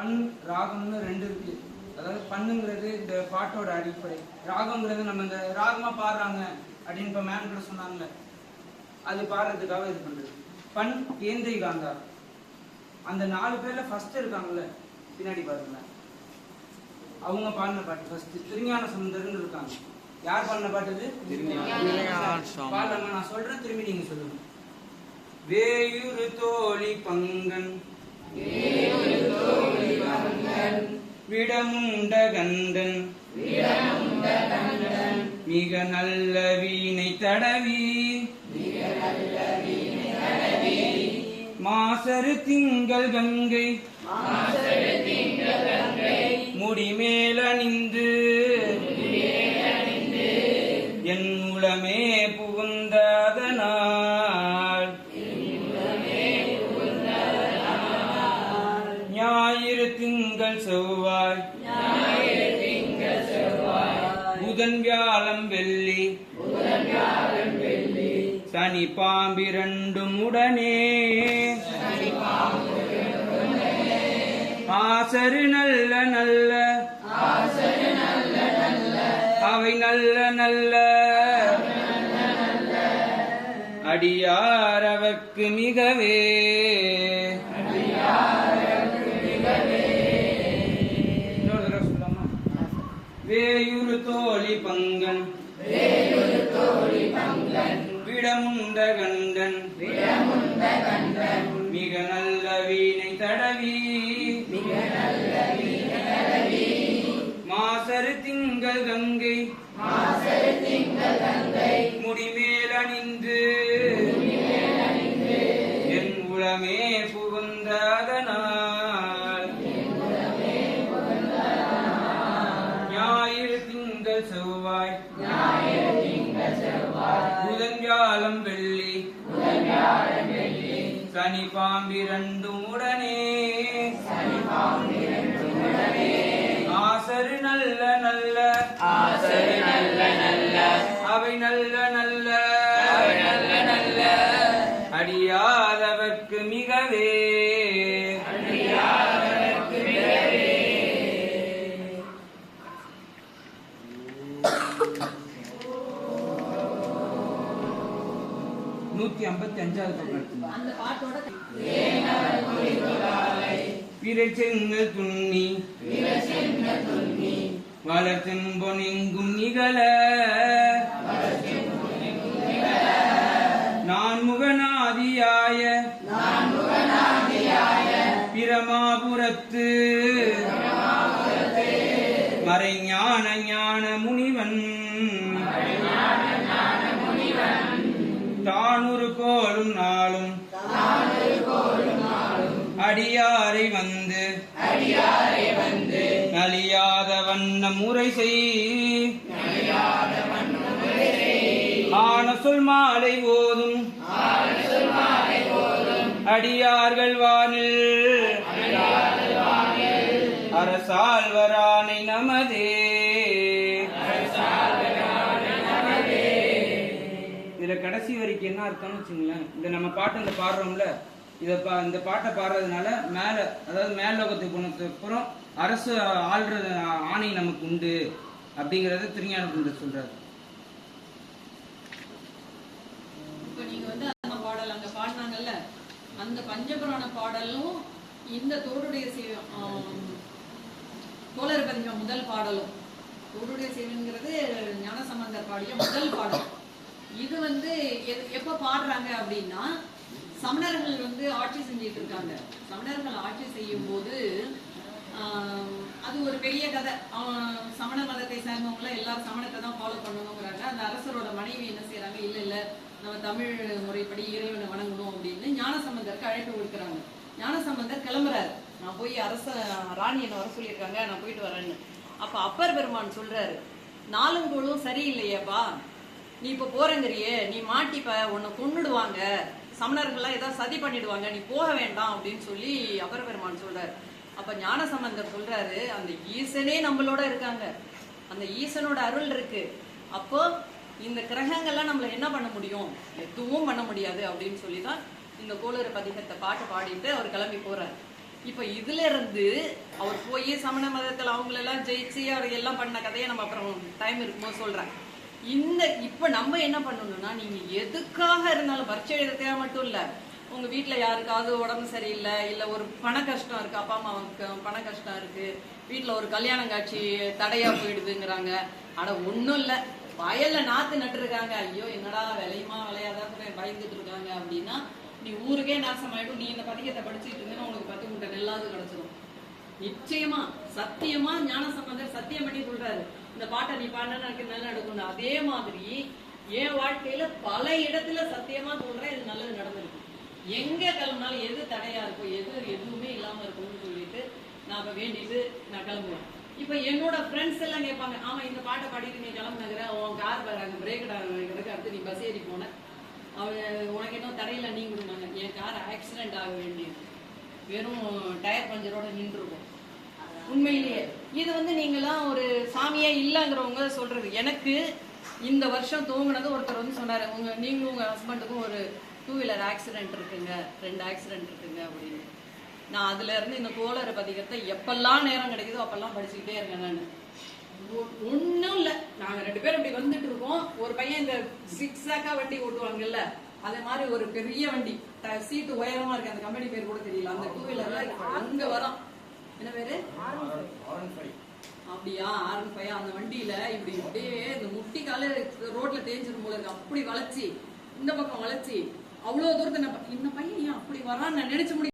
பண் ராகம்னு ரெண்டு இருக்கு. அதாவது பண்ணுங்கிறது இந்த பாட்டோட அடிப்படை, ராகம்ங்கிறது நம்ம இந்த ராகமா பாடுறாங்க அப்படின்னு இப்போ மேம் கூட சொன்னாங்கல்ல, அது பாடுறதுக்காக இது பண்றது. பண் கேந்திரி காந்தா, அந்த 4 பேர்ல ஃபர்ஸ்ட் இருக்காங்கல்ல பின்னாடி பாருங்களேன், அவங்க பாடின பாட்டு ஃபர்ஸ்ட் திருஞான சம்பந்தர்னு இருக்காங்க. யார் பாடின பாட்டு இது? பாடலாமா? நான் சொல்றேன், திரும்பி நீங்க சொல்லுங்க. வேயுரு தோழி பங்கன் விடமுண்ட கண்டன் மிக நல்ல வீணை தடவி மாசரு திங்கள் கங்கை முடிமேல் அணிந்து என் உளமே புகுந்ததனால் ஞாயிறு திங்கள் செவ்வாய் புதன் வியாழம் வெள்ளி சனி பாம்பிரண்டும் உடனே ஆசரு நல்ல நல்ல அவை நல்ல நல்ல அடியார் அவர்க்கு மிகவே வேயுரு தோழி பங்கன் விடமுண்ட கண்டன் மிக நல்ல வீணை தடவி மாசரு திங்கள் கங்கை முடிமேல் அணிந்து என் உளமே புகுந்ததனால் ஞாயிறு திங்கள் செவ்வாய் புதன் வியாழம் வெள்ளி சனி பாம்பிரண்டும் உடனே ஆசரு நல்ல நல்ல அவை நல்ல நல்ல அடியாதவர்க்கு மிகவே நூத்தி 55வது பிறச்செங்கல் துண்ணி வளர்த்தெம்பொனெங்கும் நிகழ நான் முகநாதியாய பிரமாபுரத்து மறைஞான ஞான முனிவன் தானூறு கோலும் நாளும் அடியாரை வந்து நலியாத வண்ண முறை செய் ஆன சொல் மாலை ஓதும் அடியார்கள் வானில் அரசாழ்வரானை நமதே. இதுல கடைசி வரைக்கும் என்ன அர்த்தம்னு வச்சுங்களேன், இந்த நம்ம பாட்டு இந்த பாடுறோம்ல, இந்த பாட்டை பாடுறதுனால மேல, அதாவது மேல் லோகத்துக்கு போனதுக்கு அப்புறம் அரசு ஆள்றது ஆணை நமக்கு உண்டு அப்படிங்கறத திருஞான சம்பந்தர் சொல்றாரு. இப்ப நீங்க வந்து அந்த பாடல் அங்க பாடினாங்கல்ல, அந்த பஞ்சபுராண பாடலும் இந்த தோடுடைய தோழர் பதிகம் முதல் பாடலும், தோடுடைய சேவைங்கிறது ஞானசம்பந்தர் பாடிய முதல் பாடல். இது வந்து எப்ப பாடுறாங்க அப்படின்னா, சமணர்கள் வந்து ஆட்சி செஞ்சிட்டு இருக்காங்க. சமணர்கள் ஆட்சி செய்யும் போது அது ஒரு பெரிய கதை. சமண மதத்தை சேர்ந்தவங்கள எல்லாரும் சமணத்தை தான் ஃபாலோ பண்ணணுங்கிறாங்க. அந்த அரசரோட மனைவி என்ன செய்யறாங்க, இல்ல இல்ல நம்ம தமிழ் முறைப்படி இறைவனை வணங்கணும் அப்படின்னு ஞானசம்பந்தருக்கு அழைப்பு கொடுக்குறாங்க. ஞானசம்பந்தர் கிளம்புறாரு, நான் போய் அரச ராணி என்ன வர சொல்லியிருக்காங்க, நான் போயிட்டு வரேன்னு. அப்ப அப்பர் பெருமான் சொல்றாரு, நாளும் பொழுதும் சரியில்லையப்பா, நீ இப்ப போறங்கிறியே, நீ மாட்டிப்ப, உன்னை கொன்னுடுவாங்க, சமணர்கள்லாம் ஏதாவது சதி பண்ணிடுவாங்க, நீ போக வேண்டாம் அப்படின்னு சொல்லி அப்பர் பெருமான் சொல்றாரு. அப்ப ஞானசம்பந்தர் சொல்றாரு, அந்த ஈசனே நம்மளோட இருக்காங்க, அந்த ஈசனோட அருள் இருக்கு, அப்போ இந்த கிரகங்கள்லாம் நம்மள என்ன பண்ண முடியும், எதுவும் பண்ண முடியாது அப்படின்னு சொல்லிதான் இந்த கோளறு பதிகத்தை பாட்டு பாடிட்டு அவர் கிளம்பி போறாரு. இப்ப இதுல இருந்து அவர் போய் சமண மதத்துல அவங்களெல்லாம் ஜெயிச்சு அவர் எல்லாம் பண்ண கதையை நம்ம அப்புறம் டைம் இருக்கும்போது சொல்றேன். இப்ப நம்ம என்ன பண்ணணும்னா, நீங்க எதுக்காக இருந்தாலும் பரீட்சை எழுதுறதுக்காக மட்டும் இல்ல, உங்க வீட்டுல யாருக்காவது உடம்பு சரியில்லை, இல்ல ஒரு பண கஷ்டம் இருக்கு, அப்பா அம்மாவுக்கு பண கஷ்டம் இருக்கு, வீட்டுல ஒரு கல்யாணம் காட்சி தடையா போயிடுதுங்கிறாங்க, ஆனா ஒண்ணும் இல்ல வயல்ல நாத்து நட்டுருக்காங்க, ஐயோ என்னடா விளையுமா விளையாதான் பயந்துட்டு இருக்காங்க அப்படின்னா, நீ ஊருக்கே நாசமாயிடும், நீ இந்த பதிகத்தை படிச்சுட்டு இருந்தேன்னா உனக்கு 10 மூட்டை நெல்லாவது கிடைச்சிடும். நிச்சயமா சத்தியமா ஞானசம்பந்தர் சத்தியம் பண்ணி சொல்றாரு, இந்த பாட்டை நீ பாடினா எனக்கு நல்லா நடக்கும். அதே மாதிரி என் வாழ்க்கையில பல இடத்துல சத்தியமா சொல்றேன், இது நல்லது நடந்திருக்கு. எங்க கிளம்புனாலும் எது தடையா இருக்கும், எதுவுமே இல்லாம இருக்கும்னு சொல்லிட்டு நான் இப்ப வேண்டிட்டு நான் கிளம்புவேன். இப்ப என்னோட ஃப்ரெண்ட்ஸ் எல்லாம் கேட்பாங்க, ஆமா இந்த பாட்டை பாடிட்டு நீ கிளம்புனகிற, உன் கார் வராங்க பிரேக் கிடக்கு, அடுத்து நீ பஸ் ஏறி போன, உனக்கு என்ன தடையில நீ கொடுங்க. என் கார் ஆக்சிடென்ட் ஆக வேண்டியது, வெறும் டயர் பஞ்சரோட நின்று இருக்கும். உண்மையிலேயே இது வந்து நீங்களாம் ஒரு சாமியே இல்லைங்கிறவங்க சொல்றது. எனக்கு இந்த வருஷம் தூங்குனது ஒருத்தர் வந்து சொன்னாரு, நீங்களும் உங்க ஹஸ்பண்டுக்கும் ஒரு 2 வீலர் ஆக்சிடென்ட் இருக்குங்க, 2 ஆக்சிடென்ட் இருக்குங்க அப்படின்னு. நான் அதுல இருந்து இந்த கோளறு பதிகத்தை எப்பெல்லாம் நேரம் கிடைக்குதோ அப்பெல்லாம் படிச்சுக்கிட்டே இருக்கேன். நான் ஒன்னும் இல்ல, நாங்க 2 பேரும் இப்படி வந்துட்டு இருக்கோம், ஒரு பையன் இந்த 6 வண்டி ஓட்டுவாங்கல்ல, அதே மாதிரி ஒரு பெரிய வண்டி, சீட்டு உயரமா இருக்கு, அந்த கம்பெனி பேர் கூட தெரியல, அந்த 2 வீலர்ல அங்க வரோம். என்ன பேரு? அப்படியா? R15. அந்த வண்டியில இப்படி அப்படியே இந்த முட்டி கால ரோட்ல தேஞ்சிரும் போல இருக்கு, அப்படி வளைச்சி இந்த பக்கம் வளைச்சி அவ்வளவு தூரத்தை இந்த பையன் அப்படி வரான்னு நினைச்சு